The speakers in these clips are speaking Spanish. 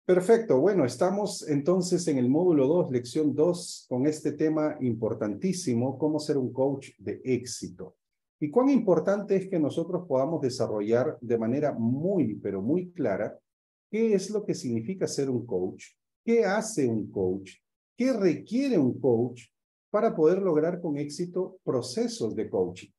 Perfecto. Bueno, estamos entonces en el módulo 2, lección 2, con este tema importantísimo, cómo ser un coach de éxito. Y cuán importante es que nosotros podamos desarrollar de manera muy, pero muy clara, qué es lo que significa ser un coach, qué hace un coach, qué requiere un coach para poder lograr con éxito procesos de coaching.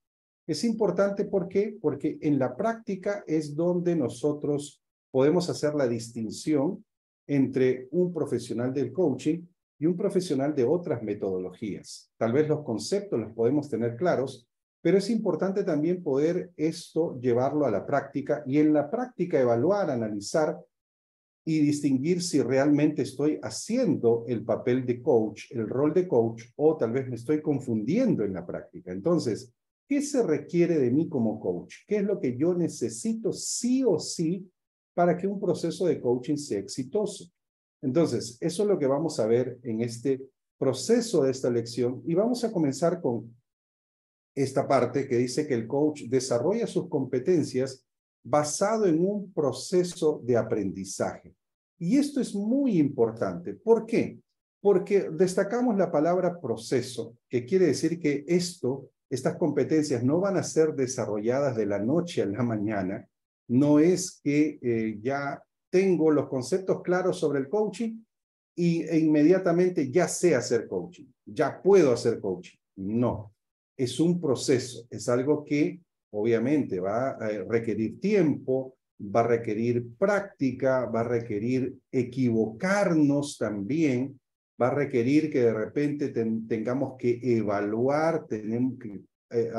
Es importante, ¿por qué? Porque en la práctica es donde nosotros podemos hacer la distinción entre un profesional del coaching y un profesional de otras metodologías. Tal vez los conceptos los podemos tener claros, pero es importante también poder esto llevarlo a la práctica y en la práctica evaluar, analizar y distinguir si realmente estoy haciendo el papel de coach, el rol de coach, o tal vez me estoy confundiendo en la práctica. Entonces, ¿qué se requiere de mí como coach? ¿Qué es lo que yo necesito sí o sí para que un proceso de coaching sea exitoso? Entonces, eso es lo que vamos a ver en este proceso de esta lección y vamos a comenzar con esta parte que dice que el coach desarrolla sus competencias basado en un proceso de aprendizaje. Y esto es muy importante. ¿Por qué? Porque destacamos la palabra proceso, que quiere decir que estas competencias no van a ser desarrolladas de la noche a la mañana. No es que ya tengo los conceptos claros sobre el coaching e inmediatamente ya sé hacer coaching, ya puedo hacer coaching. No, es un proceso, es algo que obviamente va a requerir tiempo, va a requerir práctica, va a requerir equivocarnos también, va a requerir que de repente tengamos que evaluar, tenemos que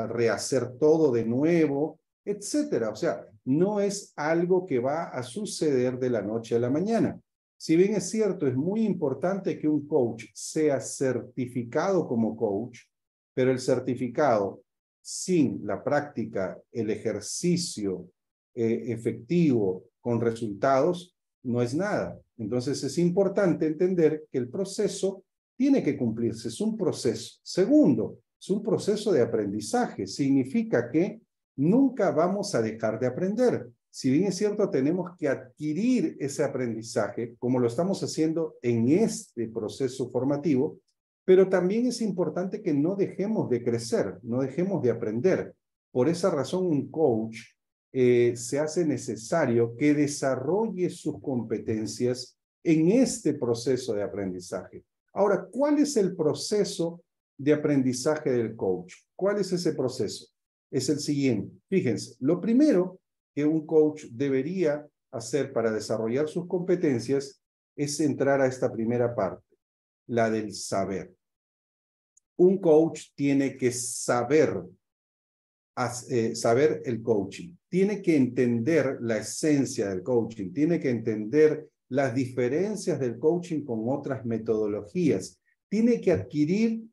rehacer todo de nuevo, etcétera. O sea, no es algo que va a suceder de la noche a la mañana. Si bien es cierto, es muy importante que un coach sea certificado como coach, pero el certificado sin la práctica, el ejercicio efectivo con resultados, no es nada. Entonces es importante entender que el proceso tiene que cumplirse, es un proceso. Segundo, es un proceso de aprendizaje. Significa que nunca vamos a dejar de aprender. Si bien es cierto, tenemos que adquirir ese aprendizaje, como lo estamos haciendo en este proceso formativo, pero también es importante que no dejemos de crecer, no dejemos de aprender. Por esa razón, un coach se hace necesario que desarrolle sus competencias en este proceso de aprendizaje. Ahora, ¿cuál es el proceso de aprendizaje del coach? ¿Cuál es ese proceso? Es el siguiente. Fíjense, lo primero que un coach debería hacer para desarrollar sus competencias es entrar a esta primera parte, la del saber. Un coach tiene que saber el coaching, tiene que entender la esencia del coaching, tiene que entender las diferencias del coaching con otras metodologías, tiene que adquirir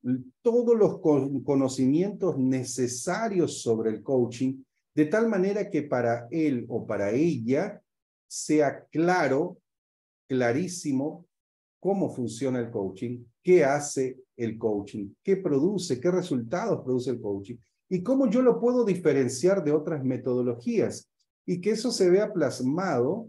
todos los conocimientos necesarios sobre el coaching, de tal manera que para él o para ella sea claro, clarísimo, cómo funciona el coaching, qué hace el coaching, qué produce, qué resultados produce el coaching y cómo yo lo puedo diferenciar de otras metodologías y que eso se vea plasmado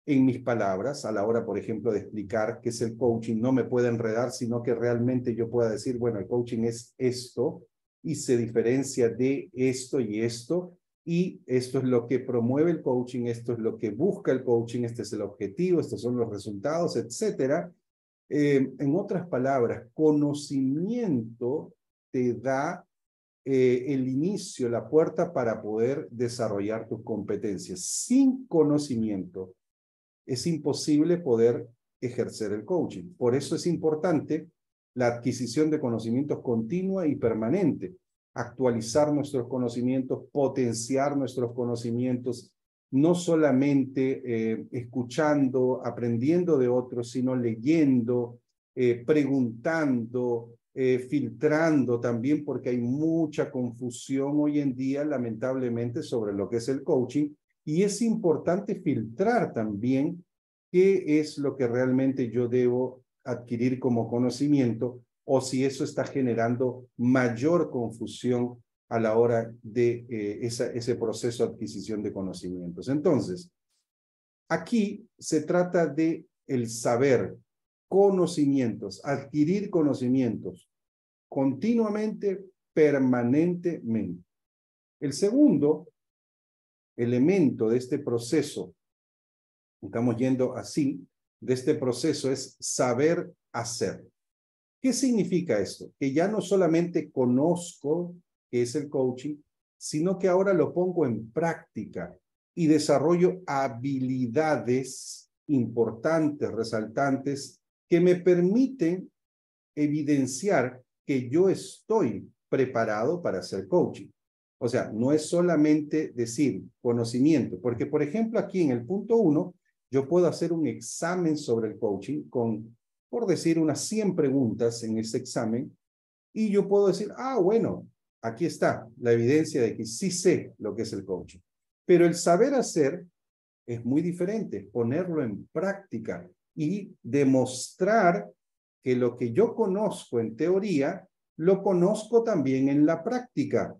en mis palabras a la hora, por ejemplo, de explicar qué es el coaching. No me puede enredar, sino que realmente yo pueda decir, bueno, el coaching es esto y se diferencia de esto y esto. Y esto es lo que promueve el coaching, esto es lo que busca el coaching, este es el objetivo, estos son los resultados, etcétera. En otras palabras, conocimiento te da el inicio, la puerta para poder desarrollar tus competencias. Sin conocimiento es imposible poder ejercer el coaching. Por eso es importante la adquisición de conocimientos continua y permanente, actualizar nuestros conocimientos, potenciar nuestros conocimientos, no solamente escuchando, aprendiendo de otros, sino leyendo, preguntando, filtrando también, porque hay mucha confusión hoy en día, lamentablemente, sobre lo que es el coaching, y es importante filtrar también qué es lo que realmente yo debo adquirir como conocimiento o si eso está generando mayor confusión a la hora de ese proceso de adquisición de conocimientos. Entonces, aquí se trata de el saber, conocimientos, adquirir conocimientos continuamente, permanentemente. El segundo elemento de este proceso, estamos yendo así, de este proceso es saber hacer. ¿Qué significa esto? Que ya no solamente conozco qué es el coaching, sino que ahora lo pongo en práctica y desarrollo habilidades importantes, resaltantes, que me permiten evidenciar que yo estoy preparado para hacer coaching. O sea, no es solamente decir conocimiento, porque por ejemplo aquí en el punto 1, yo puedo hacer un examen sobre el coaching con, por decir, unas 100 preguntas en ese examen, y yo puedo decir, ah, bueno, aquí está la evidencia de que sí sé lo que es el coaching. Pero el saber hacer es muy diferente, ponerlo en práctica y demostrar que lo que yo conozco en teoría, lo conozco también en la práctica.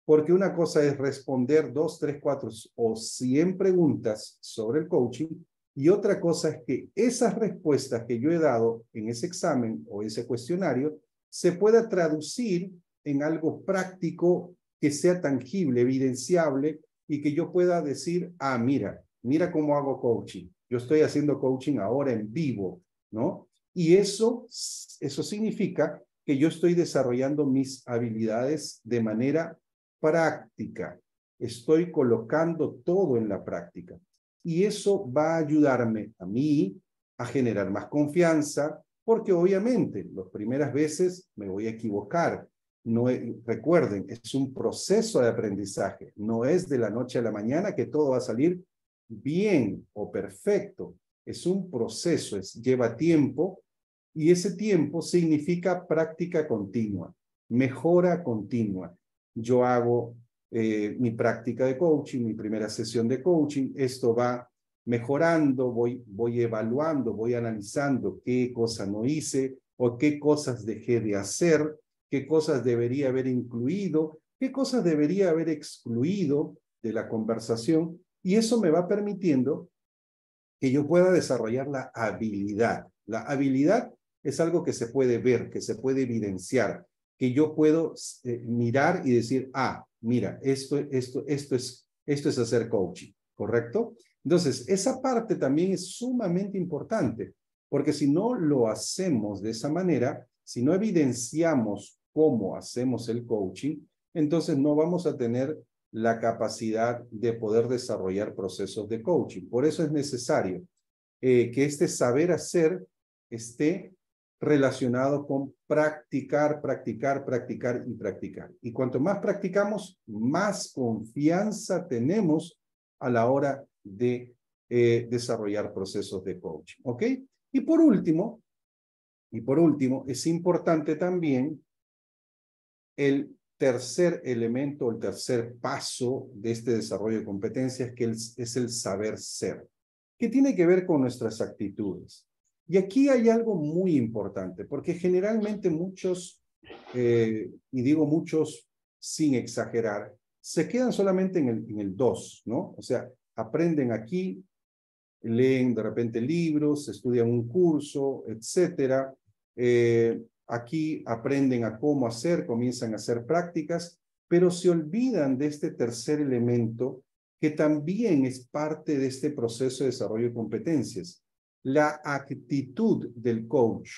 Porque una cosa es responder 2, 3, 4 o 100 preguntas sobre el coaching, y otra cosa es que esas respuestas que yo he dado en ese examen o ese cuestionario se pueda traducir en algo práctico que sea tangible, evidenciable, y que yo pueda decir, ah, mira cómo hago coaching. Yo estoy haciendo coaching ahora en vivo, ¿no? Y eso significa que yo estoy desarrollando mis habilidades de manera práctica. Estoy colocando todo en la práctica. Y eso va a ayudarme a mí a generar más confianza, porque obviamente las primeras veces me voy a equivocar. No, recuerden, es un proceso de aprendizaje. No es de la noche a la mañana que todo va a salir bien o perfecto. Es un proceso, lleva tiempo, y ese tiempo significa práctica continua, mejora continua. Yo hago mi práctica de coaching, mi primera sesión de coaching, esto va mejorando, voy evaluando, voy analizando qué cosas no hice o qué cosas dejé de hacer, qué cosas debería haber incluido, qué cosas debería haber excluido de la conversación, y eso me va permitiendo que yo pueda desarrollar la habilidad. La habilidad es algo que se puede ver, que se puede evidenciar, que yo puedo mirar y decir, ah, mira, esto es hacer coaching, ¿correcto? Entonces, esa parte también es sumamente importante, porque si no lo hacemos de esa manera, si no evidenciamos cómo hacemos el coaching, entonces no vamos a tener la capacidad de poder desarrollar procesos de coaching. Por eso es necesario que este saber hacer esté relacionado con practicar, practicar, practicar y practicar. Y cuanto más practicamos, más confianza tenemos a la hora de desarrollar procesos de coaching. ¿Ok? Y por último, es importante también el tercer elemento, el tercer paso de este desarrollo de competencias, que es el saber ser, que tiene que ver con nuestras actitudes. Y aquí hay algo muy importante, porque generalmente muchos, y digo muchos sin exagerar, se quedan solamente en el 2, ¿no? O sea, aprenden aquí, leen de repente libros, estudian un curso, etcétera. Aquí aprenden a cómo hacer, comienzan a hacer prácticas, pero se olvidan de este tercer elemento que también es parte de este proceso de desarrollo de competencias. La actitud del coach,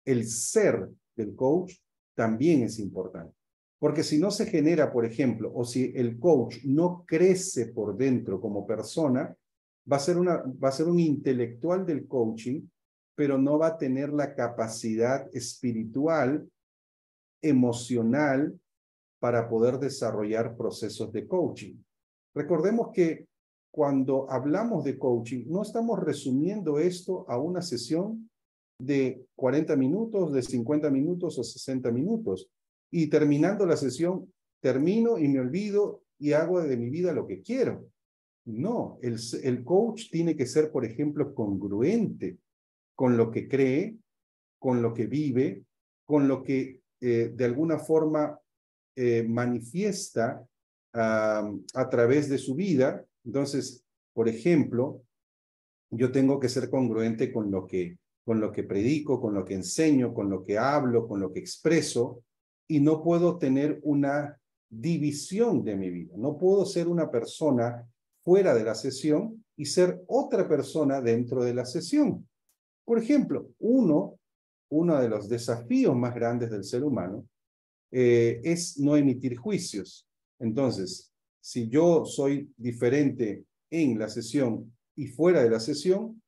el ser del coach, también es importante. Porque si no se genera, por ejemplo, o si el coach no crece por dentro como persona, va a ser un intelectual del coaching, pero no va a tener la capacidad espiritual, emocional, para poder desarrollar procesos de coaching. Recordemos que cuando hablamos de coaching, no estamos resumiendo esto a una sesión de 40 minutos, de 50 minutos o 60 minutos. Y terminando la sesión, termino y me olvido y hago de mi vida lo que quiero. No, el coach tiene que ser, por ejemplo, congruente con lo que cree, con lo que vive, con lo que de alguna forma manifiesta a través de su vida. Entonces, por ejemplo, yo tengo que ser congruente con lo que predico, con lo que enseño, con lo que hablo, con lo que expreso, y no puedo tener una división de mi vida. No puedo ser una persona fuera de la sesión y ser otra persona dentro de la sesión. Por ejemplo, uno de los desafíos más grandes del ser humano es no emitir juicios. Entonces, si yo soy diferente en la sesión y fuera de la sesión,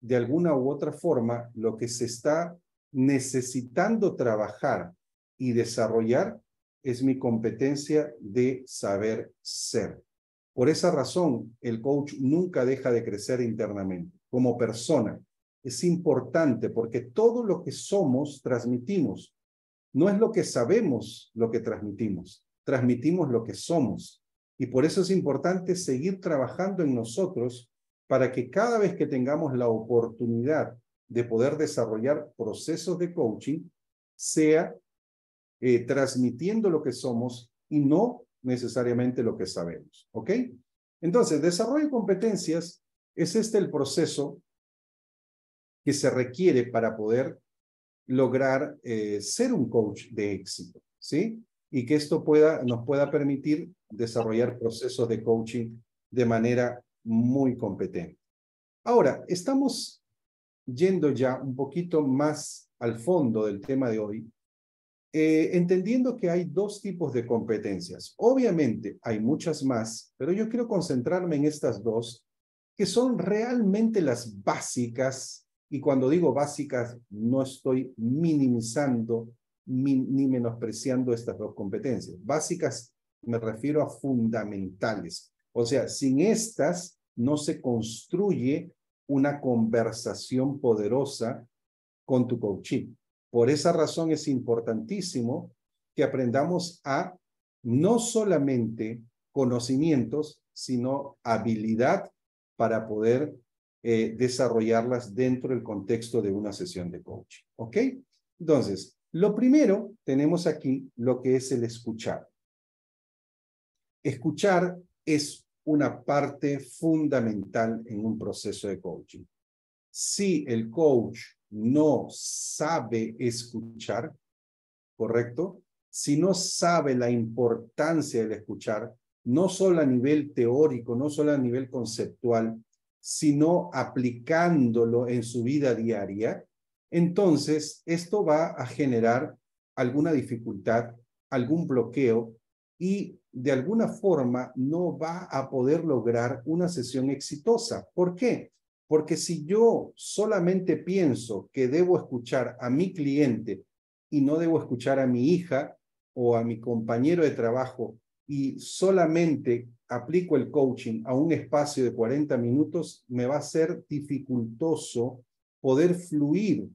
de alguna u otra forma, lo que se está necesitando trabajar y desarrollar es mi competencia de saber ser. Por esa razón, el coach nunca deja de crecer internamente. Como persona, es importante porque todo lo que somos, transmitimos. No es lo que sabemos lo que transmitimos, transmitimos lo que somos. Y por eso es importante seguir trabajando en nosotros para que cada vez que tengamos la oportunidad de poder desarrollar procesos de coaching, sea transmitiendo lo que somos y no necesariamente lo que sabemos. ¿Ok? Entonces, desarrollo de competencias es el proceso que se requiere para poder lograr ser un coach de éxito, ¿sí? Y que esto nos pueda permitir desarrollar procesos de coaching de manera muy competente. Ahora, estamos yendo ya un poquito más al fondo del tema de hoy, entendiendo que hay dos tipos de competencias. Obviamente hay muchas más, pero yo quiero concentrarme en estas dos, que son realmente las básicas, y cuando digo básicas, no estoy minimizando ni menospreciando estas dos competencias. Básicas me refiero a fundamentales. O sea, sin estas no se construye una conversación poderosa con tu coaching. Por esa razón es importantísimo que aprendamos a no solamente conocimientos, sino habilidad para poder desarrollarlas dentro del contexto de una sesión de coaching. ¿Ok? Entonces, lo primero, tenemos aquí lo que es el escuchar. Escuchar es una parte fundamental en un proceso de coaching. Si el coach no sabe escuchar, ¿correcto? Si no sabe la importancia del escuchar, no solo a nivel teórico, no solo a nivel conceptual, sino aplicándolo en su vida diaria, entonces esto va a generar alguna dificultad, algún bloqueo y de alguna forma no va a poder lograr una sesión exitosa. ¿Por qué? Porque si yo solamente pienso que debo escuchar a mi cliente y no debo escuchar a mi hija o a mi compañero de trabajo y solamente aplico el coaching a un espacio de 40 minutos, me va a ser dificultoso poder fluir.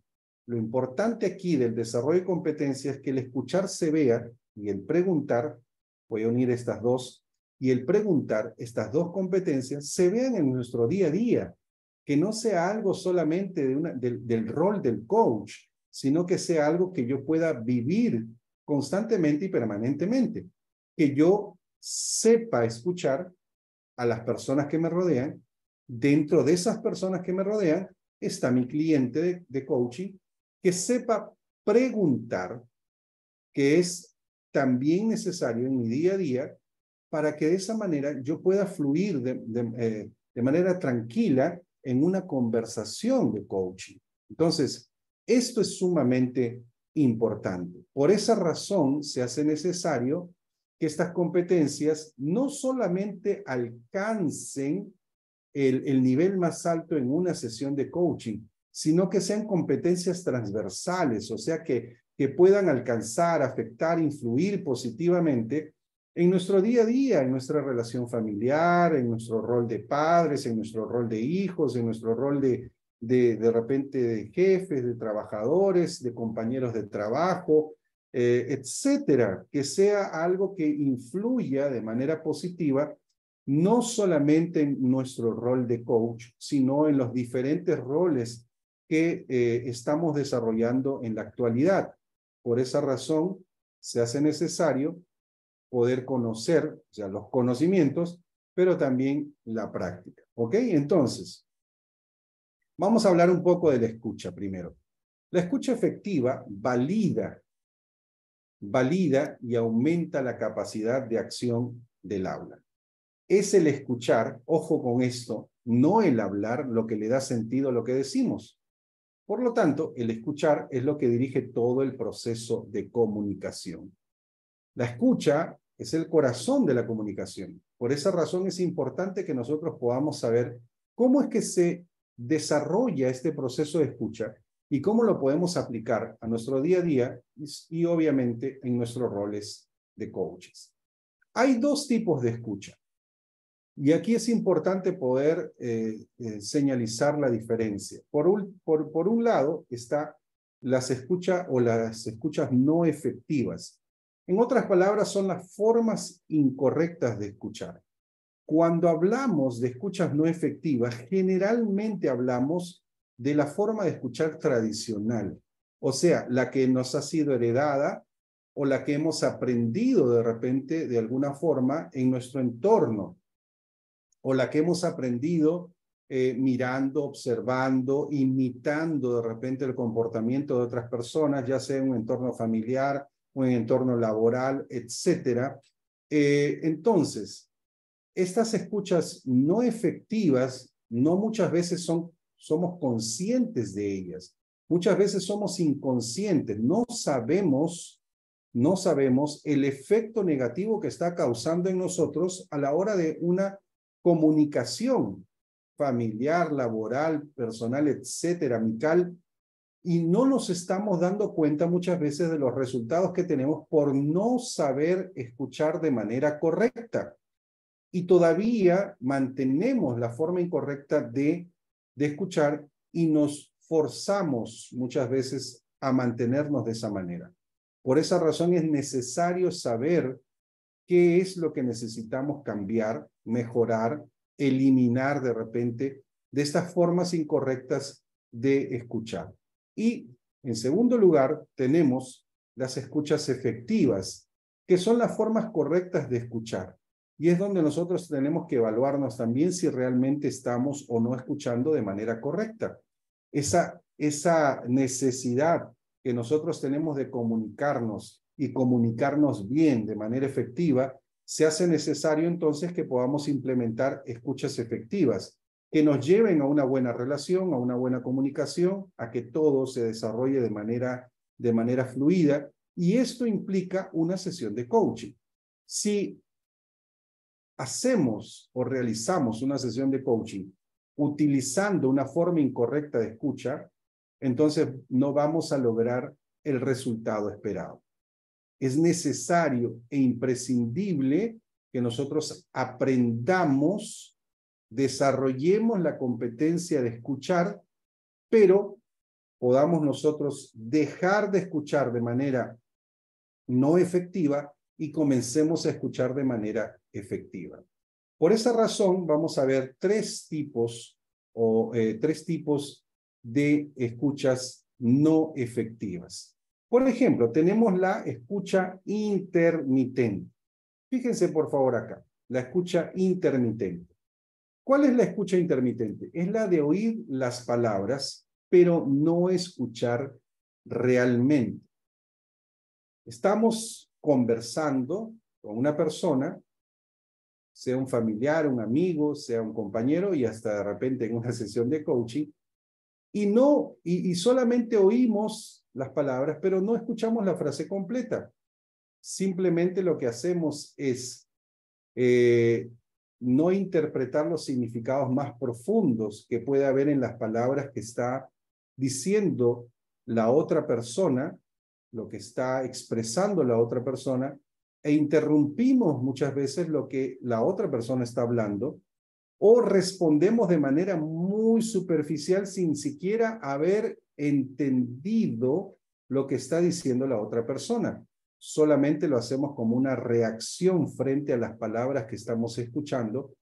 Lo importante aquí del desarrollo de competencias es que el escuchar se vea y el preguntar, voy a unir estas dos, y el preguntar, estas dos competencias, se vean en nuestro día a día, que no sea algo solamente del rol del coach, sino que sea algo que yo pueda vivir constantemente y permanentemente, que yo sepa escuchar a las personas que me rodean. Dentro de esas personas que me rodean está mi cliente de coaching, que sepa preguntar, que es también necesario en mi día a día, para que de esa manera yo pueda fluir de manera tranquila en una conversación de coaching. Entonces, esto es sumamente importante. Por esa razón se hace necesario que estas competencias no solamente alcancen el nivel más alto en una sesión de coaching, sino que sean competencias transversales, o sea, que puedan alcanzar, afectar, influir positivamente en nuestro día a día, en nuestra relación familiar, en nuestro rol de padres, en nuestro rol de hijos, en nuestro rol de repente de jefes, de trabajadores, de compañeros de trabajo, etcétera, que sea algo que influya de manera positiva no solamente en nuestro rol de coach, sino en los diferentes roles que estamos desarrollando en la actualidad. Por esa razón, se hace necesario poder conocer, o sea, los conocimientos, pero también la práctica. ¿Ok? Entonces, Vamos a hablar un poco de la escucha primero. La escucha efectiva valida y aumenta la capacidad de acción del aula. Es el escuchar, ojo con esto, no el hablar lo que le da sentido a lo que decimos. Por lo tanto, el escuchar es lo que dirige todo el proceso de comunicación. La escucha es el corazón de la comunicación. Por esa razón es importante que nosotros podamos saber cómo es que se desarrolla este proceso de escucha y cómo lo podemos aplicar a nuestro día a día y obviamente en nuestros roles de coaches. Hay dos tipos de escucha. Y aquí es importante poder señalizar la diferencia. Por un lado está las escuchas no efectivas. En otras palabras, son las formas incorrectas de escuchar. Cuando hablamos de escuchas no efectivas, generalmente hablamos de la forma de escuchar tradicional, o sea, la que nos ha sido heredada o la que hemos aprendido de repente de alguna forma en nuestro entorno, o la que hemos aprendido mirando, observando, imitando de repente el comportamiento de otras personas, ya sea en un entorno familiar o en entorno laboral, etcétera. Entonces, estas escuchas no efectivas, no muchas veces somos conscientes de ellas. Muchas veces somos inconscientes, no sabemos el efecto negativo que está causando en nosotros a la hora de una comunicación familiar, laboral, personal, etcétera, amical, y no nos estamos dando cuenta muchas veces de los resultados que tenemos por no saber escuchar de manera correcta. Y todavía mantenemos la forma incorrecta de escuchar y nos forzamos muchas veces a mantenernos de esa manera. Por esa razón es necesario saber qué es lo que necesitamos cambiar, mejorar, eliminar de repente de estas formas incorrectas de escuchar. Y en segundo lugar, tenemos las escuchas efectivas, que son las formas correctas de escuchar. Y es donde nosotros tenemos que evaluarnos también si realmente estamos o no escuchando de manera correcta. Esa necesidad que nosotros tenemos de comunicarnos y comunicarnos bien de manera efectiva, se hace necesario entonces que podamos implementar escuchas efectivas que nos lleven a una buena relación, a una buena comunicación, a que todo se desarrolle de manera fluida, y esto implica una sesión de coaching. Si hacemos o realizamos una sesión de coaching utilizando una forma incorrecta de escucha, entonces no vamos a lograr el resultado esperado. Es necesario e imprescindible que nosotros aprendamos, desarrollemos la competencia de escuchar, pero podamos nosotros dejar de escuchar de manera no efectiva y comencemos a escuchar de manera efectiva. Por esa razón vamos a ver tres tipos de escuchas no efectivas. Por ejemplo, tenemos la escucha intermitente. Fíjense por favor acá, la escucha intermitente. ¿Cuál es la escucha intermitente? Es la de oír las palabras, pero no escuchar realmente. Estamos conversando con una persona, sea un familiar, un amigo, sea un compañero, y hasta de repente en una sesión de coaching, y solamente oímos las palabras, pero no escuchamos la frase completa. Simplemente lo que hacemos es no interpretar los significados más profundos que puede haber en las palabras que está diciendo la otra persona, lo que está expresando la otra persona, e interrumpimos muchas veces lo que la otra persona está hablando, o respondemos de manera muy superficial sin siquiera haber entendido lo que está diciendo la otra persona. Solamente lo hacemos como una reacción frente a las palabras que estamos escuchando,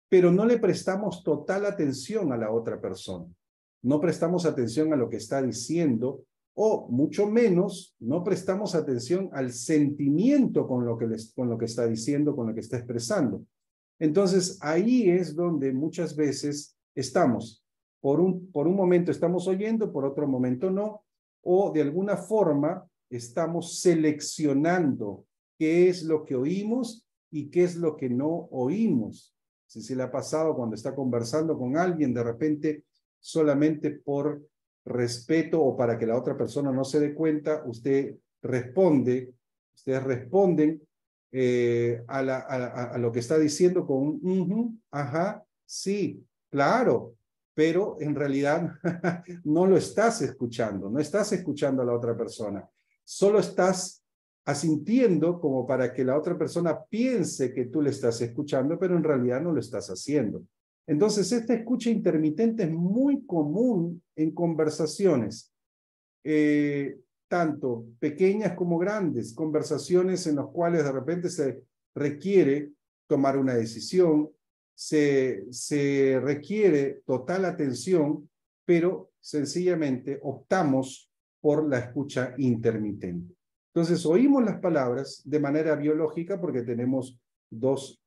pero no le prestamos total atención a la otra persona. No prestamos atención a lo que está diciendo, o mucho menos no prestamos atención al sentimiento con lo que está diciendo, con lo que está expresando. Entonces, ahí es donde muchas veces estamos por un momento estamos oyendo, por otro momento no, o de alguna forma estamos seleccionando qué es lo que oímos y qué es lo que no oímos. Si se le ha pasado cuando está conversando con alguien, de repente solamente por respeto o para que la otra persona no se dé cuenta, ustedes responden a lo que está diciendo con un ajá, sí, claro, pero en realidad no lo estás escuchando, no estás escuchando a la otra persona, solo estás asintiendo como para que la otra persona piense que tú le estás escuchando, pero en realidad no lo estás haciendo. Entonces, esta escucha intermitente es muy común en conversaciones, tanto pequeñas como grandes, conversaciones en las cuales de repente se requiere tomar una decisión, se requiere total atención, pero sencillamente optamos por la escucha intermitente. Entonces, oímos las palabras de manera biológica porque tenemos dos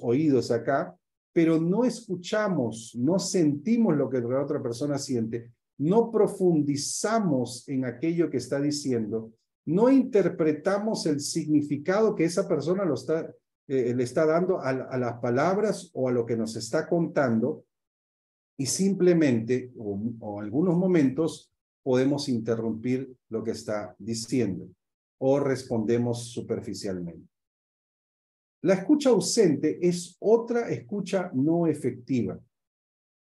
oídos acá, pero no escuchamos, no sentimos lo que la otra persona siente, no profundizamos en aquello que está diciendo, no interpretamos el significado que esa persona le está dando a las palabras o a lo que nos está contando, y simplemente, o algunos momentos, podemos interrumpir lo que está diciendo o respondemos superficialmente. La escucha ausente es otra escucha no efectiva.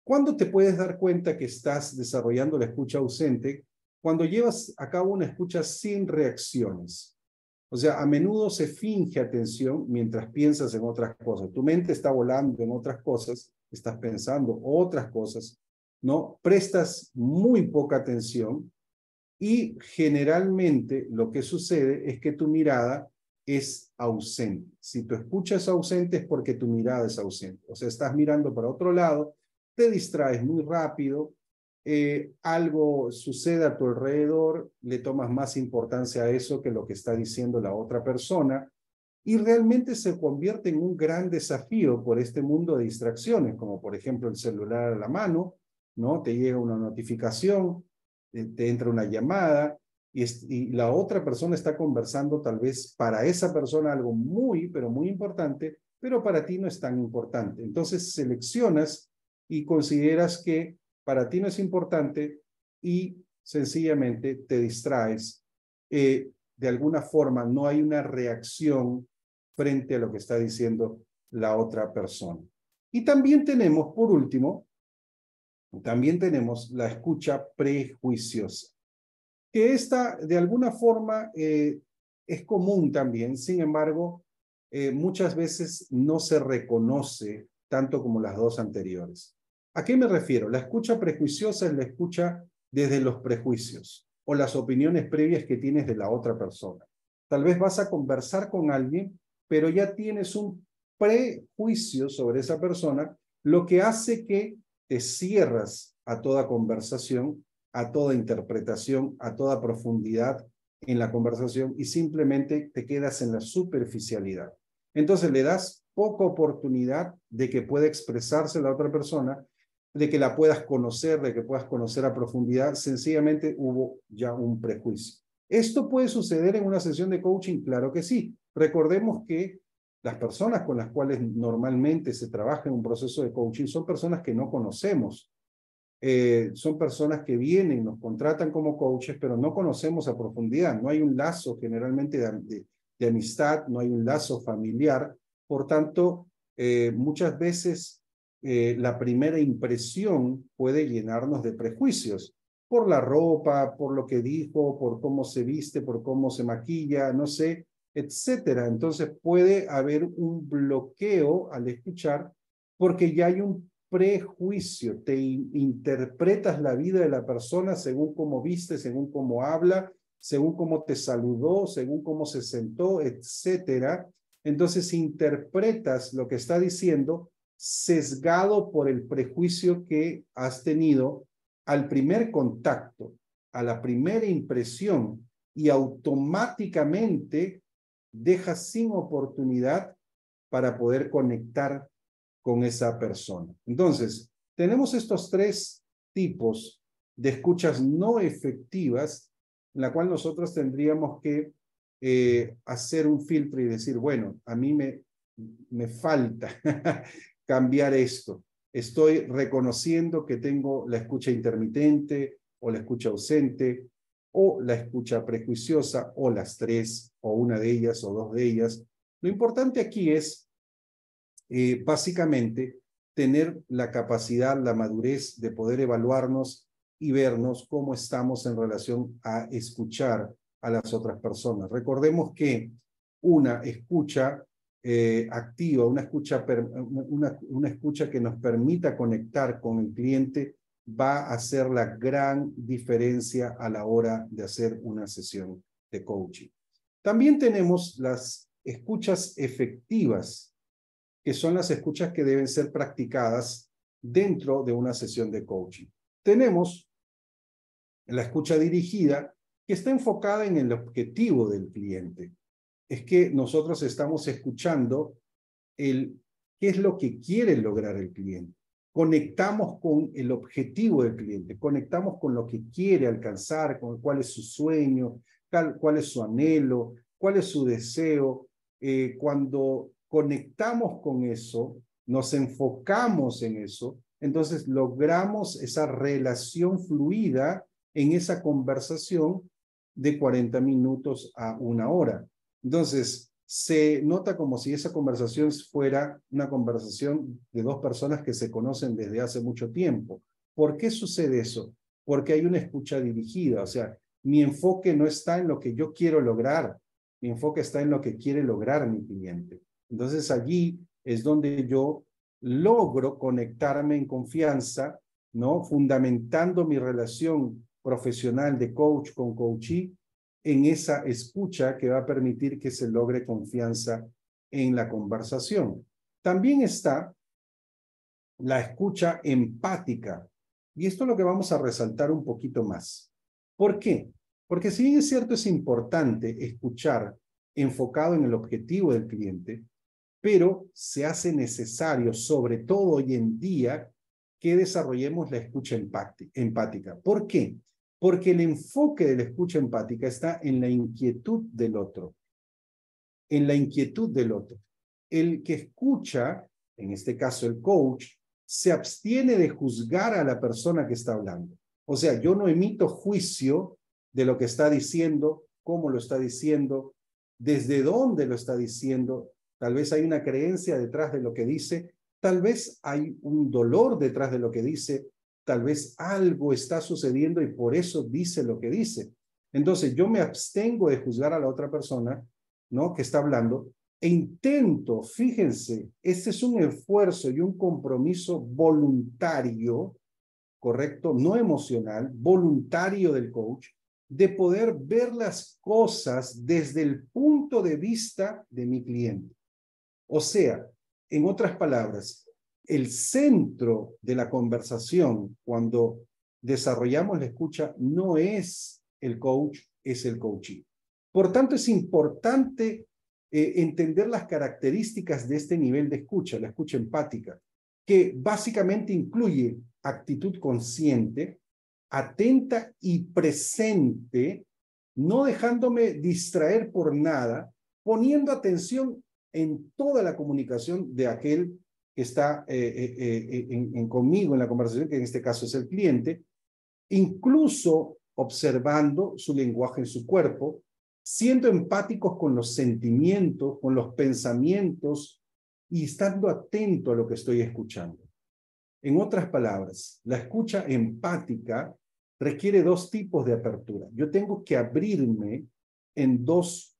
¿Cuándo te puedes dar cuenta que estás desarrollando la escucha ausente? Cuando llevas a cabo una escucha sin reacciones. O sea, a menudo se finge atención mientras piensas en otras cosas. Tu mente está volando en otras cosas, estás pensando otras cosas, ¿no? Prestas muy poca atención y generalmente lo que sucede es que tu mirada es ausente. Si tu escucha es ausente es porque tu mirada es ausente. O sea, estás mirando para otro lado, te distraes muy rápido, algo sucede a tu alrededor, le tomas más importancia a eso que lo que está diciendo la otra persona y realmente se convierte en un gran desafío por este mundo de distracciones, como por ejemplo el celular a la mano, ¿no? Te llega una notificación, te entra una llamada y la otra persona está conversando tal vez para esa persona algo muy, pero muy importante, pero para ti no es tan importante. Entonces seleccionas y consideras que para ti no es importante y sencillamente te distraes. De alguna forma no hay una reacción frente a lo que está diciendo la otra persona. Y también tenemos, por último, también tenemos la escucha prejuiciosa, que esta de alguna forma es común también, sin embargo, muchas veces no se reconoce tanto como las dos anteriores. ¿A qué me refiero? La escucha prejuiciosa es la escucha desde los prejuicios o las opiniones previas que tienes de la otra persona. Tal vez vas a conversar con alguien, pero ya tienes un prejuicio sobre esa persona, lo que hace que te cierras a toda conversación, a toda interpretación, a toda profundidad en la conversación y simplemente te quedas en la superficialidad. Entonces le das poca oportunidad de que pueda expresarse la otra persona, de que la puedas conocer, de que puedas conocer a profundidad. Sencillamente hubo ya un prejuicio. ¿Esto puede suceder en una sesión de coaching? Claro que sí. Recordemos que las personas con las cuales normalmente se trabaja en un proceso de coaching son personas que no conocemos. Son personas que vienen, nos contratan como coaches, pero no conocemos a profundidad. No hay un lazo generalmente de amistad, no hay un lazo familiar. Por tanto, muchas veces la primera impresión puede llenarnos de prejuicios por la ropa, por lo que dijo, por cómo se viste, por cómo se maquilla, no sé, etcétera. Entonces puede haber un bloqueo al escuchar porque ya hay un prejuicio, te interpretas la vida de la persona según cómo viste, según cómo habla, según cómo te saludó, según cómo se sentó, etcétera. Entonces interpretas lo que está diciendo sesgado por el prejuicio que has tenido al primer contacto, a la primera impresión, y automáticamente dejas sin oportunidad para poder conectar con esa persona. Entonces, tenemos estos tres tipos de escuchas no efectivas, en la cual nosotros tendríamos que hacer un filtro y decir, bueno, a mí me falta cambiar esto. Estoy reconociendo que tengo la escucha intermitente o la escucha ausente o la escucha prejuiciosa o las tres o una de ellas o dos de ellas. Lo importante aquí es básicamente tener la capacidad, la madurez de poder evaluarnos y vernos cómo estamos en relación a escuchar a las otras personas. Recordemos que una escucha activa, una escucha que nos permita conectar con el cliente va a hacer la gran diferencia a la hora de hacer una sesión de coaching. También tenemos las escuchas efectivas, que son las escuchas que deben ser practicadas dentro de una sesión de coaching. Tenemos la escucha dirigida, que está enfocada en el objetivo del cliente. Es que nosotros estamos escuchando qué es lo que quiere lograr el cliente. Conectamos con el objetivo del cliente, conectamos con lo que quiere alcanzar, con cuál es su sueño, cuál es su anhelo, cuál es su deseo. Cuando conectamos con eso, nos enfocamos en eso, entonces logramos esa relación fluida en esa conversación de 40 minutos a una hora. Entonces, se nota como si esa conversación fuera una conversación de dos personas que se conocen desde hace mucho tiempo. ¿Por qué sucede eso? Porque hay una escucha dirigida, o sea, mi enfoque no está en lo que yo quiero lograr, mi enfoque está en lo que quiere lograr mi cliente. Entonces, allí es donde yo logro conectarme en confianza, ¿no? Fundamentando mi relación profesional de coach con coachee en esa escucha que va a permitir que se logre confianza en la conversación. También está la escucha empática. Y esto es lo que vamos a resaltar un poquito más. ¿Por qué? Porque si bien es cierto, es importante escuchar enfocado en el objetivo del cliente, pero se hace necesario, sobre todo hoy en día, que desarrollemos la escucha empática. ¿Por qué? Porque el enfoque de la escucha empática está en la inquietud del otro. En la inquietud del otro. El que escucha, en este caso el coach, se abstiene de juzgar a la persona que está hablando. O sea, yo no emito juicio de lo que está diciendo, cómo lo está diciendo, desde dónde lo está diciendo. Tal vez hay una creencia detrás de lo que dice, tal vez hay un dolor detrás de lo que dice, tal vez algo está sucediendo y por eso dice lo que dice. Entonces yo me abstengo de juzgar a la otra persona, ¿no?, que está hablando, e intento, fíjense, este es un esfuerzo y un compromiso voluntario, ¿correcto? No emocional, voluntario del coach, de poder ver las cosas desde el punto de vista de mi cliente. O sea, en otras palabras, el centro de la conversación cuando desarrollamos la escucha no es el coach, es el coachee. Por tanto, es importante entender las características de este nivel de escucha, la escucha empática, que básicamente incluye actitud consciente, atenta y presente, no dejándome distraer por nada, poniendo atención en toda la comunicación de aquel que está conmigo en la conversación, que en este caso es el cliente, incluso observando su lenguaje en su cuerpo, siendo empáticos con los sentimientos, con los pensamientos y estando atento a lo que estoy escuchando. En otras palabras, la escucha empática requiere dos tipos de apertura. Yo tengo que abrirme en dos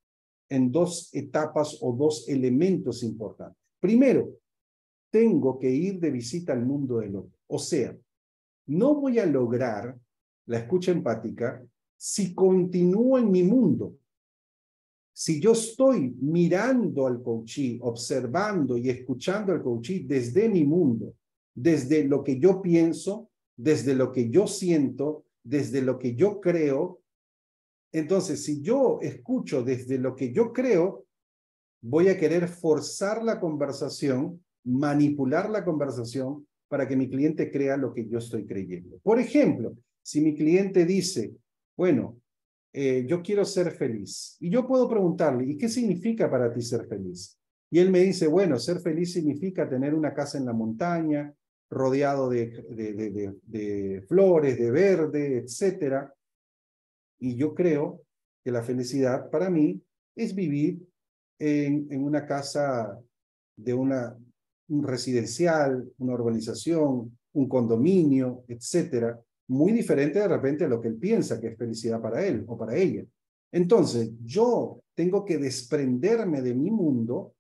etapas o dos elementos importantes. Primero, tengo que ir de visita al mundo del otro. O sea, no voy a lograr la escucha empática si continúo en mi mundo. Si yo estoy mirando al coachee, observando y escuchando al coachee desde mi mundo, desde lo que yo pienso, desde lo que yo siento, desde lo que yo creo, entonces si yo escucho desde lo que yo creo, voy a querer forzar la conversación, manipular la conversación para que mi cliente crea lo que yo estoy creyendo. Por ejemplo, si mi cliente dice, bueno, yo quiero ser feliz, y yo puedo preguntarle, ¿y qué significa para ti ser feliz? Y él me dice, bueno, ser feliz significa tener una casa en la montaña, rodeado de flores, de verde, etcétera. Y yo creo que la felicidad para mí es vivir en una casa de un residencial, una urbanización, un condominio, etcétera, muy diferente de repente a lo que él piensa que es felicidad para él o para ella. Entonces, yo tengo que desprenderme de mi mundo,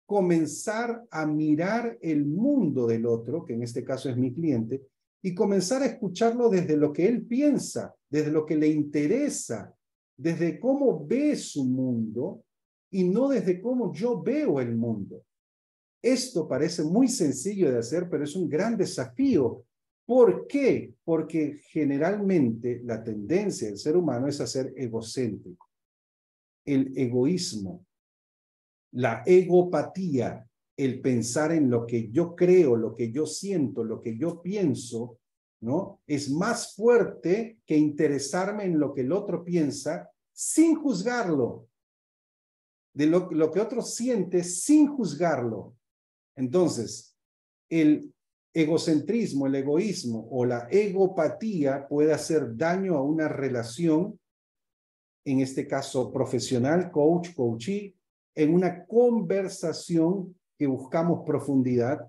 comenzar a mirar el mundo del otro, que en este caso es mi cliente, y comenzar a escucharlo desde lo que él piensa, desde lo que le interesa, desde cómo ve su mundo y no desde cómo yo veo el mundo. Esto parece muy sencillo de hacer, pero es un gran desafío. ¿Por qué? Porque generalmente la tendencia del ser humano es a ser egocéntrico. El egoísmo, la egopatía, el pensar en lo que yo creo, lo que yo siento, lo que yo pienso, ¿no? Es más fuerte que interesarme en lo que el otro piensa sin juzgarlo, de lo que otro siente sin juzgarlo. Entonces, el egocentrismo, el egoísmo o la egopatía puede hacer daño a una relación, en este caso profesional, coach, coachee, en una conversación que buscamos profundidad,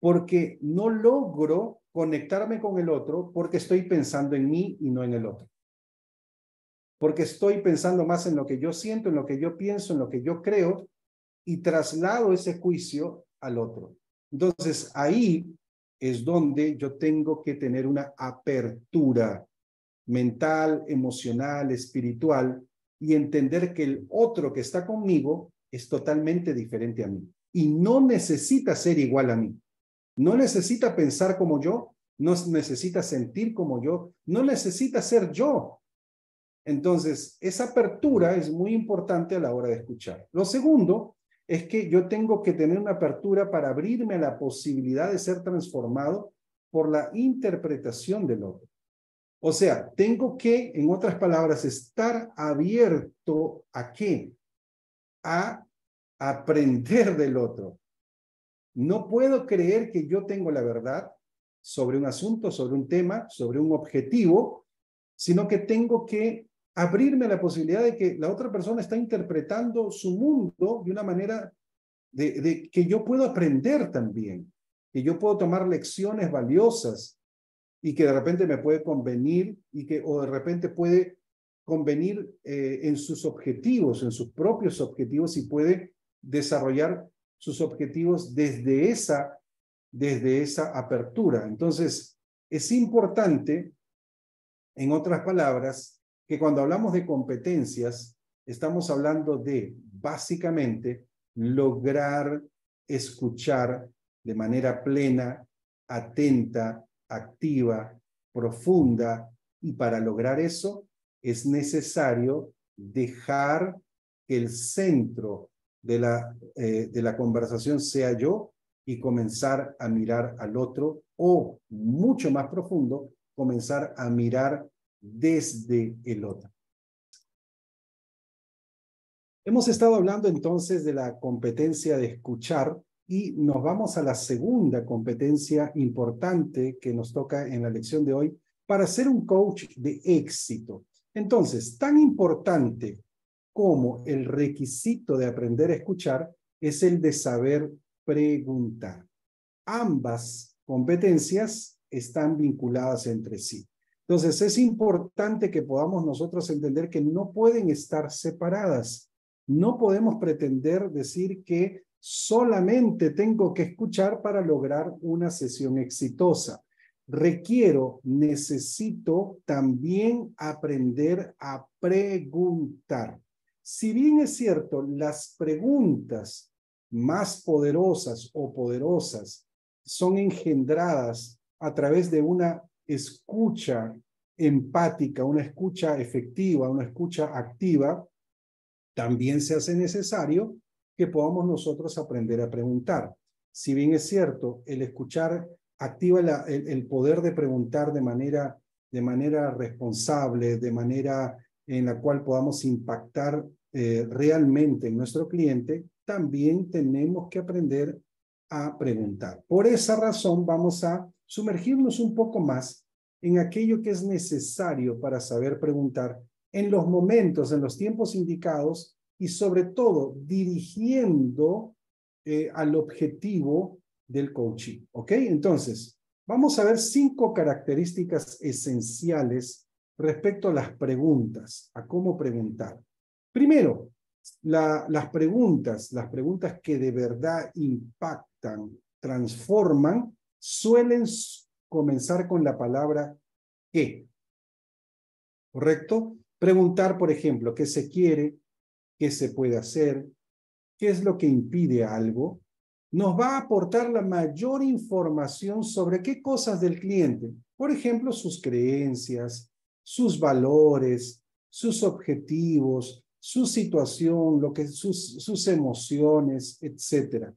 porque no logro conectarme con el otro porque estoy pensando en mí y no en el otro. Porque estoy pensando más en lo que yo siento, en lo que yo pienso, en lo que yo creo, y traslado ese juicio al otro. Entonces, ahí es donde yo tengo que tener una apertura mental, emocional, espiritual, y entender que el otro que está conmigo es totalmente diferente a mí. Y no necesita ser igual a mí. No necesita pensar como yo, no necesita sentir como yo, no necesita ser yo. Entonces, esa apertura es muy importante a la hora de escuchar. Lo segundo es que yo tengo que tener una apertura para abrirme a la posibilidad de ser transformado por la interpretación del otro. O sea, tengo que, en otras palabras, estar abierto ¿a qué? A aprender del otro. No puedo creer que yo tengo la verdad sobre un asunto, sobre un tema, sobre un objetivo, sino que tengo que abrirme a la posibilidad de que la otra persona está interpretando su mundo de una manera de que yo puedo aprender también, que yo puedo tomar lecciones valiosas y que de repente me puede convenir o de repente puede convenir en sus objetivos, en sus propios objetivos, y puede desarrollar sus objetivos desde esa apertura. Entonces, es importante, en otras palabras, que cuando hablamos de competencias, estamos hablando de, básicamente, lograr escuchar de manera plena, atenta, activa, profunda, y para lograr eso es necesario dejar que el centro de la conversación sea yo y comenzar a mirar al otro, o mucho más profundo, comenzar a mirar desde el otro. Hemos estado hablando entonces de la competencia de escuchar y nos vamos a la segunda competencia importante que nos toca en la lección de hoy para ser un coach de éxito. Entonces, tan importante como el requisito de aprender a escuchar es el de saber preguntar. Ambas competencias están vinculadas entre sí. Entonces, es importante que podamos nosotros entender que no pueden estar separadas. No podemos pretender decir que solamente tengo que escuchar para lograr una sesión exitosa. Necesito también aprender a preguntar. Si bien es cierto, las preguntas más poderosas o poderosas son engendradas a través de una escucha empática, una escucha efectiva, una escucha activa, también se hace necesario que podamos nosotros aprender a preguntar. Si bien es cierto, el escuchar activa el poder de preguntar de manera responsable, de manera en la cual podamos impactar realmente en nuestro cliente, también tenemos que aprender a preguntar. Por esa razón vamos a sumergirnos un poco más en aquello que es necesario para saber preguntar en los momentos, en los tiempos indicados y sobre todo dirigiendo al objetivo del coaching. ¿Ok? Entonces, vamos a ver 5 características esenciales respecto a las preguntas, a cómo preguntar. Primero, las preguntas que de verdad impactan, transforman, suelen comenzar con la palabra ¿qué? ¿Correcto? Preguntar, por ejemplo, ¿qué se quiere? ¿Qué se puede hacer? ¿Qué es lo que impide algo? Nos va a aportar la mayor información sobre qué cosas del cliente. Por ejemplo, sus creencias, sus valores, sus objetivos, su situación, sus emociones, etc.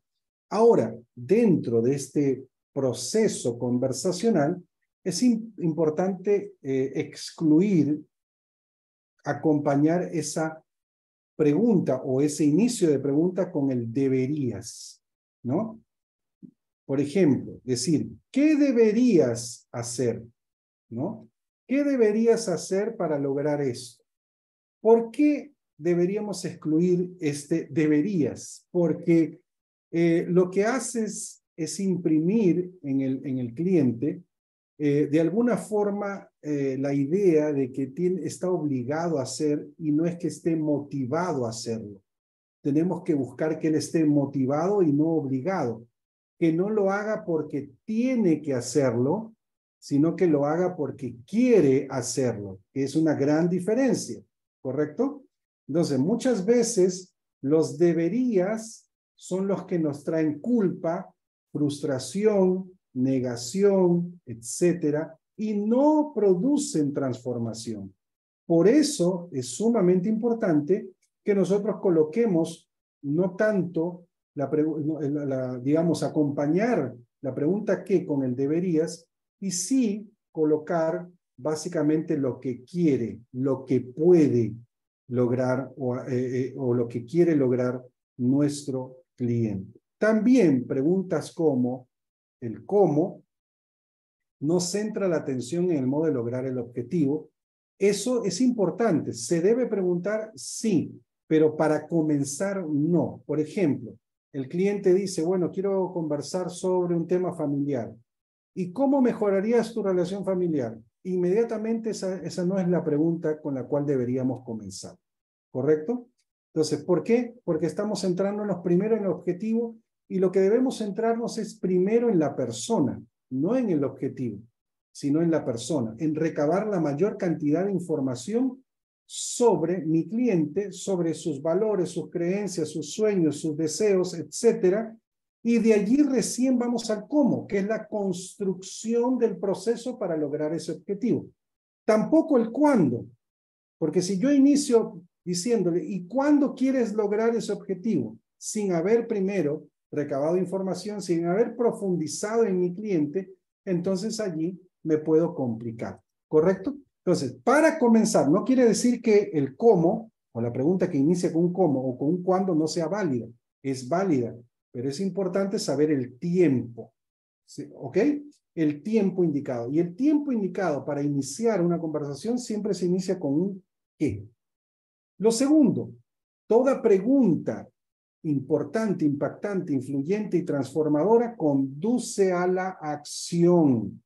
Ahora, dentro de este proceso conversacional, es importante excluir, acompañar esa pregunta o ese inicio de pregunta con el deberías, ¿no? Por ejemplo, decir, ¿qué deberías hacer? ¿No? ¿Qué deberías hacer para lograr esto? ¿Por qué deberíamos excluir este deberías? Porque lo que haces es imprimir en el cliente de alguna forma la idea de que está obligado a hacer y no es que esté motivado a hacerlo. Tenemos que buscar que él esté motivado y no obligado. Que no lo haga porque tiene que hacerlo, sino que lo haga porque quiere hacerlo, que es una gran diferencia, ¿correcto? Entonces, muchas veces los deberías son los que nos traen culpa, frustración, negación, etcétera, y no producen transformación. Por eso es sumamente importante que nosotros coloquemos no tanto digamos, acompañar la pregunta ¿qué? Con el deberías, y sí colocar básicamente lo que quiere, lo que puede lograr o lo que quiere lograr nuestro cliente. También preguntas como el cómo no centra la atención en el modo de lograr el objetivo. Eso es importante. ¿Se debe preguntar? Sí, pero para comenzar, no. Por ejemplo, el cliente dice, bueno, quiero conversar sobre un tema familiar. ¿Y cómo mejorarías tu relación familiar? Inmediatamente esa no es la pregunta con la cual deberíamos comenzar. ¿Correcto? Entonces, ¿por qué? Porque estamos centrándonos primero en el objetivo y lo que debemos centrarnos es primero en la persona, no en el objetivo, sino en la persona, en recabar la mayor cantidad de información sobre mi cliente, sobre sus valores, sus creencias, sus sueños, sus deseos, etcétera. Y de allí recién vamos al cómo, que es la construcción del proceso para lograr ese objetivo. Tampoco el cuándo, porque si yo inicio diciéndole, ¿y cuándo quieres lograr ese objetivo? Sin haber primero recabado información, sin haber profundizado en mi cliente, entonces allí me puedo complicar, ¿correcto? Entonces, para comenzar, no quiere decir que el cómo, o la pregunta que inicia con un cómo o con un cuándo no sea válida. Es válida, pero es importante saber el tiempo, ¿sí? ¿Ok? El tiempo indicado. Y el tiempo indicado para iniciar una conversación siempre se inicia con un ¿qué? Lo segundo, toda pregunta importante, impactante, influyente y transformadora conduce a la acción.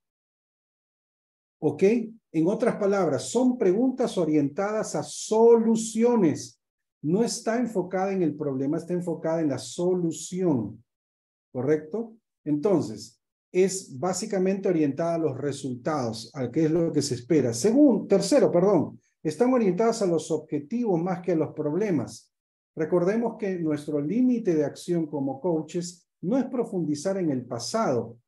¿Ok? En otras palabras, son preguntas orientadas a soluciones. No está enfocada en el problema, está enfocada en la solución. ¿Correcto? Entonces, es básicamente orientada a los resultados, a qué es lo que se espera. Tercero, están orientadas a los objetivos más que a los problemas. Recordemos que nuestro límite de acción como coaches no es profundizar en el pasado,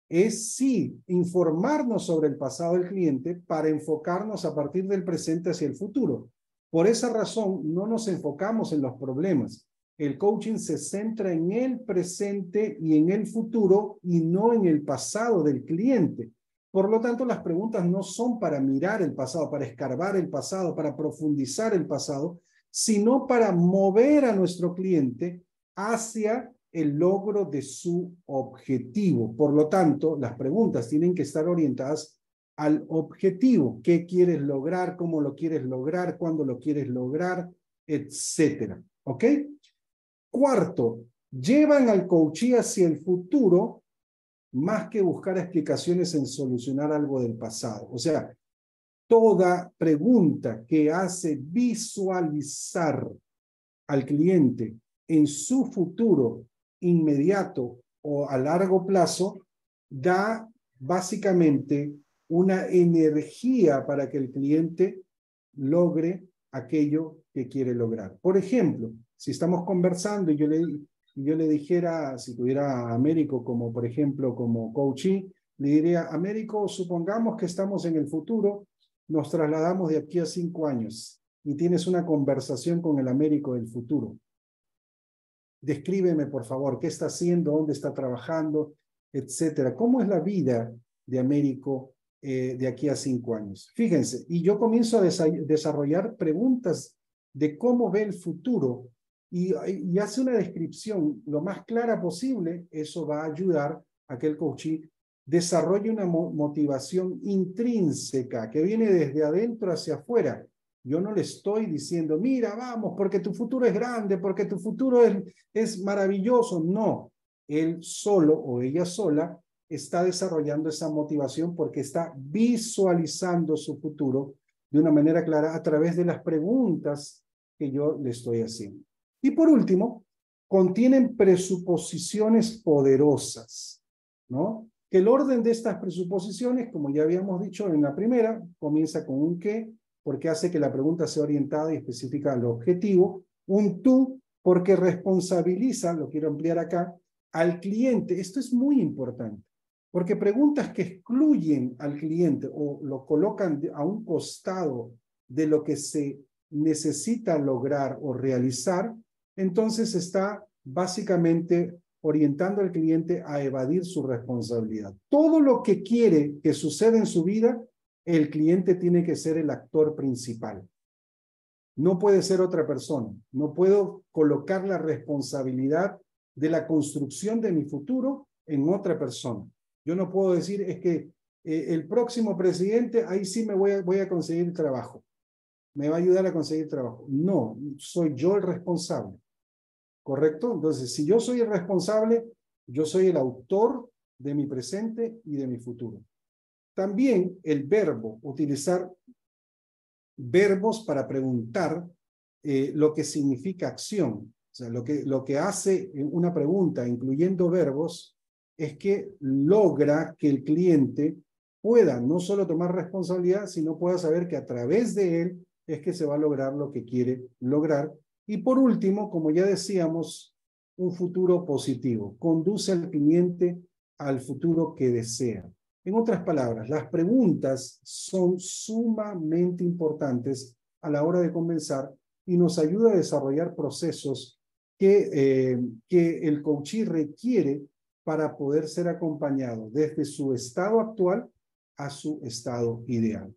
es sí informarnos sobre el pasado del cliente para enfocarnos a partir del presente hacia el futuro. Por esa razón, no nos enfocamos en los problemas, El coaching se centra en el presente y en el futuro y no en el pasado del cliente. Por lo tanto, las preguntas no son para mirar el pasado, para escarbar el pasado, para profundizar el pasado, sino para mover a nuestro cliente hacia el logro de su objetivo. Por lo tanto, las preguntas tienen que estar orientadas al objetivo. ¿Qué quieres lograr? ¿Cómo lo quieres lograr? ¿Cuándo lo quieres lograr? Etcétera. ¿Ok? Cuarto, llevan al coachee hacia el futuro más que buscar explicaciones en solucionar algo del pasado. O sea, toda pregunta que hace visualizar al cliente en su futuro inmediato o a largo plazo, da básicamente una energía para que el cliente logre aquello que quiere lograr. Por ejemplo, si estamos conversando y yo le dijera, si tuviera a Américo como, por ejemplo, como coachee, le diría, Américo, supongamos que estamos en el futuro, nos trasladamos de aquí a 5 años y tienes una conversación con el Américo del futuro. Descríbeme, por favor, qué está haciendo, dónde está trabajando, etcétera. ¿Cómo es la vida de Américo de aquí a 5 años? Fíjense, y yo comienzo a desarrollar preguntas de cómo ve el futuro y hace una descripción lo más clara posible. Eso va a ayudar a que el coachee desarrolle una motivación intrínseca que viene desde adentro hacia afuera. Yo no le estoy diciendo, mira, vamos, porque tu futuro es grande, porque tu futuro es maravilloso. No, él solo o ella sola está desarrollando esa motivación porque está visualizando su futuro de una manera clara a través de las preguntas que yo le estoy haciendo. Y por último, contienen presuposiciones poderosas, ¿no? Que el orden de estas presuposiciones, como ya habíamos dicho en la primera, comienza con un qué, porque hace que la pregunta sea orientada y específica al objetivo, un tú, porque responsabiliza, lo quiero ampliar acá, al cliente. Esto es muy importante, porque preguntas que excluyen al cliente o lo colocan a un costado de lo que se necesita lograr o realizar, entonces está básicamente orientando al cliente a evadir su responsabilidad. Todo lo que quiere que suceda en su vida, el cliente tiene que ser el actor principal. No puede ser otra persona. No puedo colocar la responsabilidad de la construcción de mi futuro en otra persona. Yo no puedo decir, es que el próximo presidente, ahí sí me voy a conseguir trabajo. Me va a ayudar a conseguir trabajo. No, soy yo el responsable. ¿Correcto? Entonces, si yo soy el responsable, yo soy el autor de mi presente y de mi futuro. También el verbo, utilizar verbos para preguntar lo que significa acción. O sea, lo que hace una pregunta, incluyendo verbos, es que logra que el cliente pueda no solo tomar responsabilidad, sino pueda saber que a través de él es que se va a lograr lo que quiere lograr. Y por último, como ya decíamos, un futuro positivo. Conduce al cliente al futuro que desea. En otras palabras, las preguntas son sumamente importantes a la hora de comenzar y nos ayuda a desarrollar procesos que el coachee requiere para poder ser acompañado desde su estado actual a su estado ideal.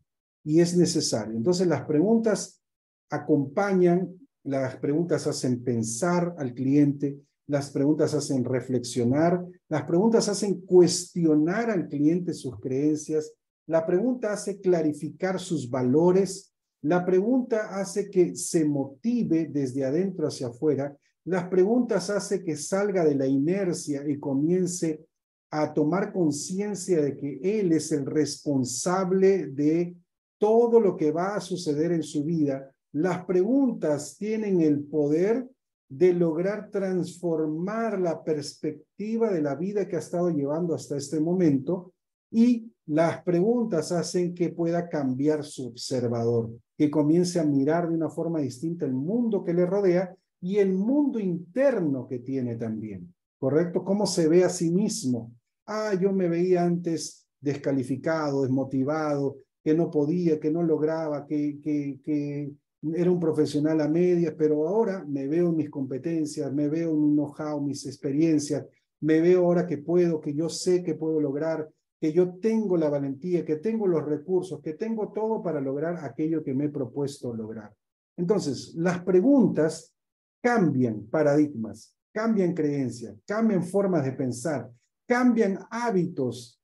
Y es necesario. Entonces, las preguntas acompañan, las preguntas hacen pensar al cliente, las preguntas hacen reflexionar, las preguntas hacen cuestionar al cliente sus creencias, la pregunta hace clarificar sus valores, la pregunta hace que se motive desde adentro hacia afuera, las preguntas hace que salga de la inercia y comience a tomar conciencia de que él es el responsable de todo lo que va a suceder en su vida. Las preguntas tienen el poder de lograr transformar la perspectiva de la vida que ha estado llevando hasta este momento, y las preguntas hacen que pueda cambiar su observador, que comience a mirar de una forma distinta el mundo que le rodea y el mundo interno que tiene también, ¿correcto? ¿Cómo se ve a sí mismo? Ah, yo me veía antes descalificado, desmotivado, que no podía, que no lograba, que era un profesional a medias, pero ahora me veo en mis competencias, me veo en un know-how, mis experiencias, me veo ahora que puedo, que yo sé que puedo lograr, que yo tengo la valentía, que tengo los recursos, que tengo todo para lograr aquello que me he propuesto lograr. Entonces, las preguntas cambian paradigmas, cambian creencias, cambian formas de pensar, cambian hábitos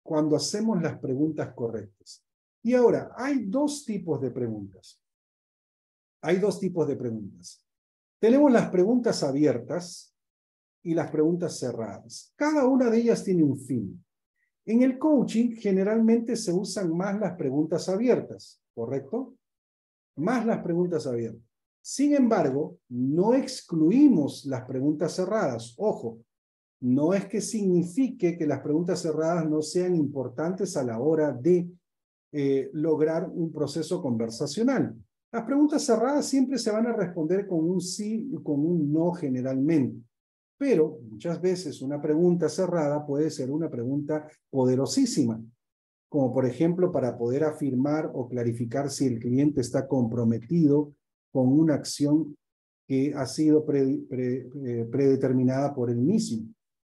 cuando hacemos las preguntas correctas. Y ahora, hay dos tipos de preguntas. Hay dos tipos de preguntas. Tenemos las preguntas abiertas y las preguntas cerradas. Cada una de ellas tiene un fin. En el coaching generalmente se usan más las preguntas abiertas, ¿correcto? Más las preguntas abiertas. Sin embargo, no excluimos las preguntas cerradas. Ojo, no es que signifique que las preguntas cerradas no sean importantes a la hora de lograr un proceso conversacional. Las preguntas cerradas siempre se van a responder con un sí y con un no generalmente. Pero muchas veces una pregunta cerrada puede ser una pregunta poderosísima, como por ejemplo para poder afirmar o clarificar si el cliente está comprometido con una acción que ha sido predeterminada por él mismo.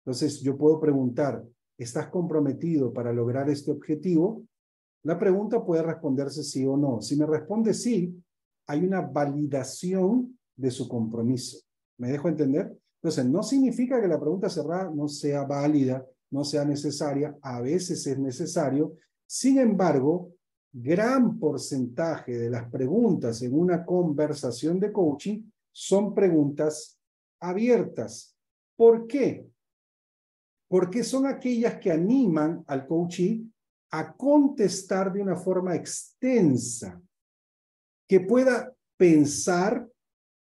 Entonces yo puedo preguntar, ¿estás comprometido para lograr este objetivo? La pregunta puede responderse sí o no. Si me responde sí, hay una validación de su compromiso. ¿Me dejo entender? Entonces, no significa que la pregunta cerrada no sea válida, no sea necesaria. A veces es necesario. Sin embargo, gran porcentaje de las preguntas en una conversación de coaching son preguntas abiertas. ¿Por qué? Porque son aquellas que animan al coachee a contestar de una forma extensa, que pueda pensar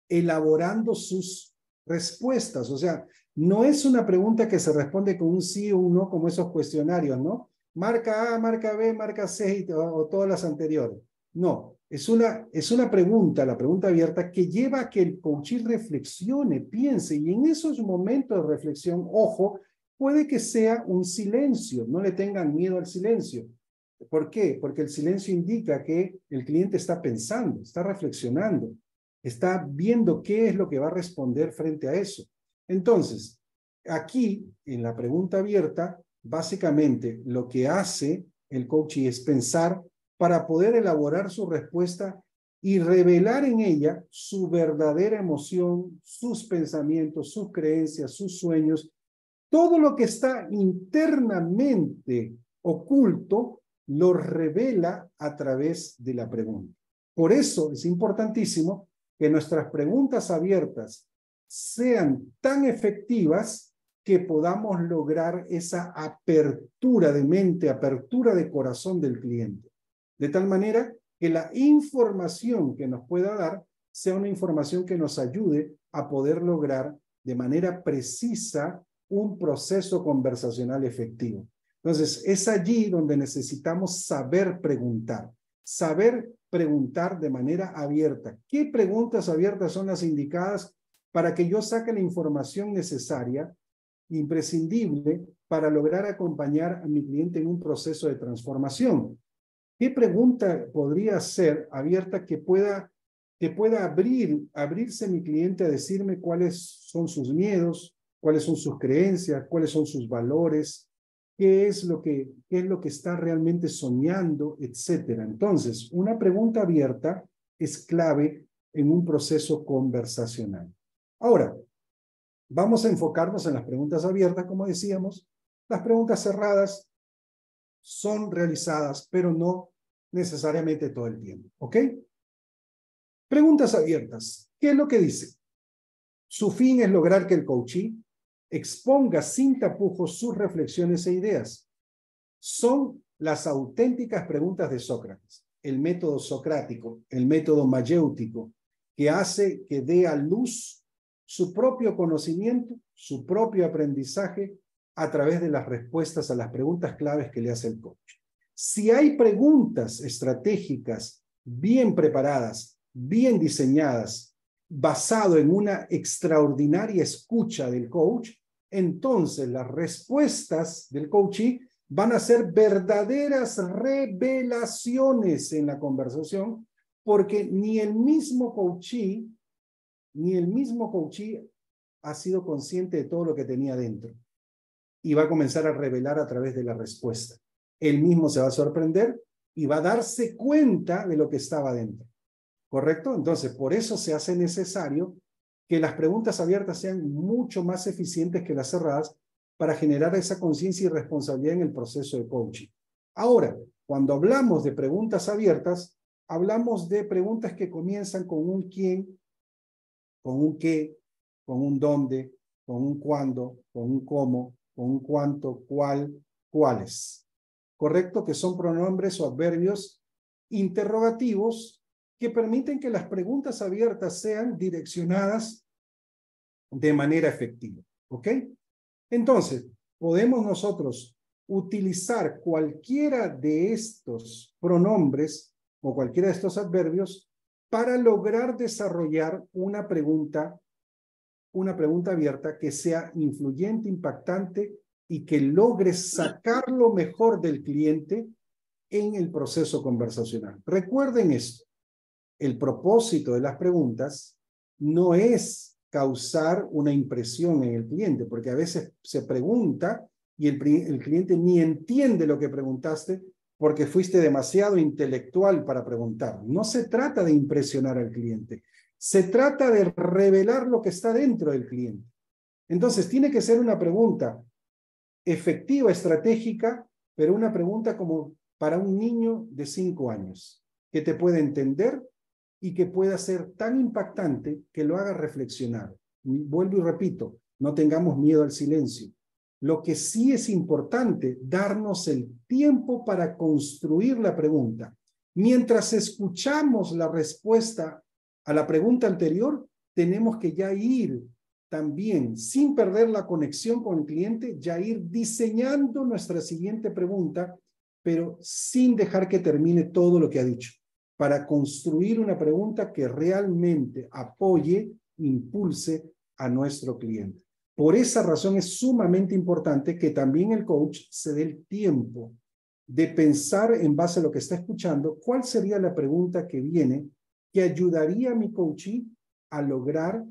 elaborando sus respuestas. O sea, no es una pregunta que se responde con un sí o un no, como esos cuestionarios, ¿no? Marca A, marca B, marca C o todas las anteriores. No, es una pregunta, la pregunta abierta, que lleva a que el coachee reflexione, piense, y en esos momentos de reflexión, ojo, puede que sea un silencio, no le tengan miedo al silencio. ¿Por qué? Porque el silencio indica que el cliente está pensando, está reflexionando, está viendo qué es lo que va a responder frente a eso. Entonces, aquí, en la pregunta abierta, básicamente lo que hace el coaching es pensar para poder elaborar su respuesta y revelar en ella su verdadera emoción, sus pensamientos, sus creencias, sus sueños, todo lo que está internamente oculto lo revela a través de la pregunta. Por eso es importantísimo que nuestras preguntas abiertas sean tan efectivas que podamos lograr esa apertura de mente, apertura de corazón del cliente. De tal manera que la información que nos pueda dar sea una información que nos ayude a poder lograr de manera precisa un proceso conversacional efectivo. Entonces, es allí donde necesitamos saber preguntar de manera abierta. ¿Qué preguntas abiertas son las indicadas para que yo saque la información necesaria, imprescindible, para lograr acompañar a mi cliente en un proceso de transformación? ¿Qué pregunta podría ser abierta que pueda abrirse mi cliente a decirme cuáles son sus miedos, cuáles son sus creencias, cuáles son sus valores, qué es lo que está realmente soñando, etcétera? Entonces, una pregunta abierta es clave en un proceso conversacional. Ahora, vamos a enfocarnos en las preguntas abiertas, como decíamos. Las preguntas cerradas son realizadas, pero no necesariamente todo el tiempo, ¿ok? Preguntas abiertas. ¿Qué es lo que dice? Su fin es lograr que el coachee exponga sin tapujos sus reflexiones e ideas. Son las auténticas preguntas de Sócrates, el método socrático, el método mayéutico, que hace que dé a luz su propio conocimiento, su propio aprendizaje a través de las respuestas a las preguntas claves que le hace el coach. Si hay preguntas estratégicas bien preparadas, bien diseñadas, basado en una extraordinaria escucha del coach, entonces las respuestas del coachee van a ser verdaderas revelaciones en la conversación, Porque ni el mismo coachee ha sido consciente de todo lo que tenía dentro y va a comenzar a revelar a través de la respuesta. Él mismo se va a sorprender y va a darse cuenta de lo que estaba dentro. ¿Correcto? Entonces, por eso se hace necesario que las preguntas abiertas sean mucho más eficientes que las cerradas para generar esa conciencia y responsabilidad en el proceso de coaching. Ahora, cuando hablamos de preguntas abiertas, hablamos de preguntas que comienzan con un quién, con un qué, con un dónde, con un cuándo, con un cómo, con un cuánto, cuál, cuáles. ¿Correcto? Que son pronombres o adverbios interrogativos que permiten que las preguntas abiertas sean direccionadas de manera efectiva. ¿Ok? Entonces, podemos nosotros utilizar cualquiera de estos pronombres o cualquiera de estos adverbios para lograr desarrollar una pregunta abierta que sea influyente, impactante y que logre sacar lo mejor del cliente en el proceso conversacional. Recuerden esto, el propósito de las preguntas no es causar una impresión en el cliente, porque a veces se pregunta y el cliente ni entiende lo que preguntaste porque fuiste demasiado intelectual para preguntar. No se trata de impresionar al cliente, se trata de revelar lo que está dentro del cliente. Entonces, tiene que ser una pregunta efectiva, estratégica, pero una pregunta como para un niño de 5 años, que te pueda entender y que pueda ser tan impactante que lo haga reflexionar. Vuelvo y repito, no tengamos miedo al silencio. Lo que sí es importante, darnos el tiempo para construir la pregunta. Mientras escuchamos la respuesta a la pregunta anterior, tenemos que ya ir también, sin perder la conexión con el cliente, ya ir diseñando nuestra siguiente pregunta, pero sin dejar que termine todo lo que ha dicho, para construir una pregunta que realmente apoye, impulse a nuestro cliente. Por esa razón es sumamente importante que también el coach se dé el tiempo de pensar en base a lo que está escuchando, cuál sería la pregunta que viene que ayudaría a mi coachee a lograr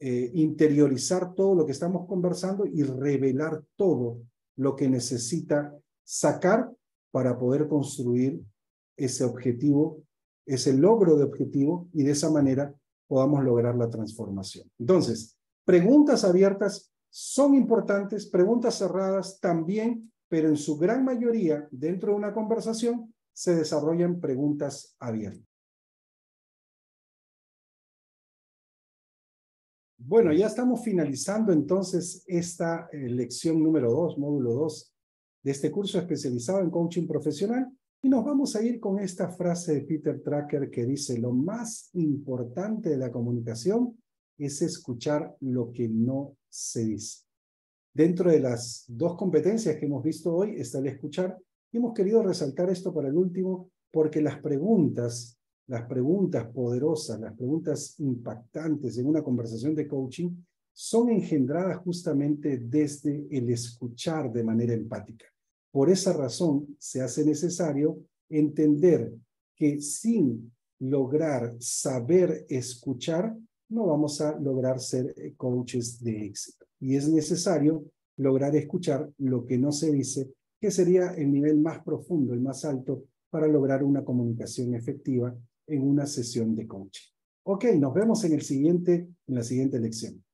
interiorizar todo lo que estamos conversando y revelar todo lo que necesita sacar para poder construir ese objetivo, ese logro de objetivo, y de esa manera podamos lograr la transformación. Entonces, preguntas abiertas son importantes, preguntas cerradas también, pero en su gran mayoría, dentro de una conversación, se desarrollan preguntas abiertas. Bueno, ya estamos finalizando entonces esta lección número 2, módulo 2 de este curso especializado en coaching profesional, y nos vamos a ir con esta frase de Peter Drucker que dice: lo más importante de la comunicación es escuchar lo que no se dice. Dentro de las dos competencias que hemos visto hoy está el escuchar, y hemos querido resaltar esto para el último porque las preguntas poderosas, las preguntas impactantes en una conversación de coaching son engendradas justamente desde el escuchar de manera empática. Por esa razón se hace necesario entender que sin lograr saber escuchar, no vamos a lograr ser coaches de éxito. Y es necesario lograr escuchar lo que no se dice, que sería el nivel más profundo, el más alto, para lograr una comunicación efectiva en una sesión de coaching. Ok, nos vemos en la siguiente lección.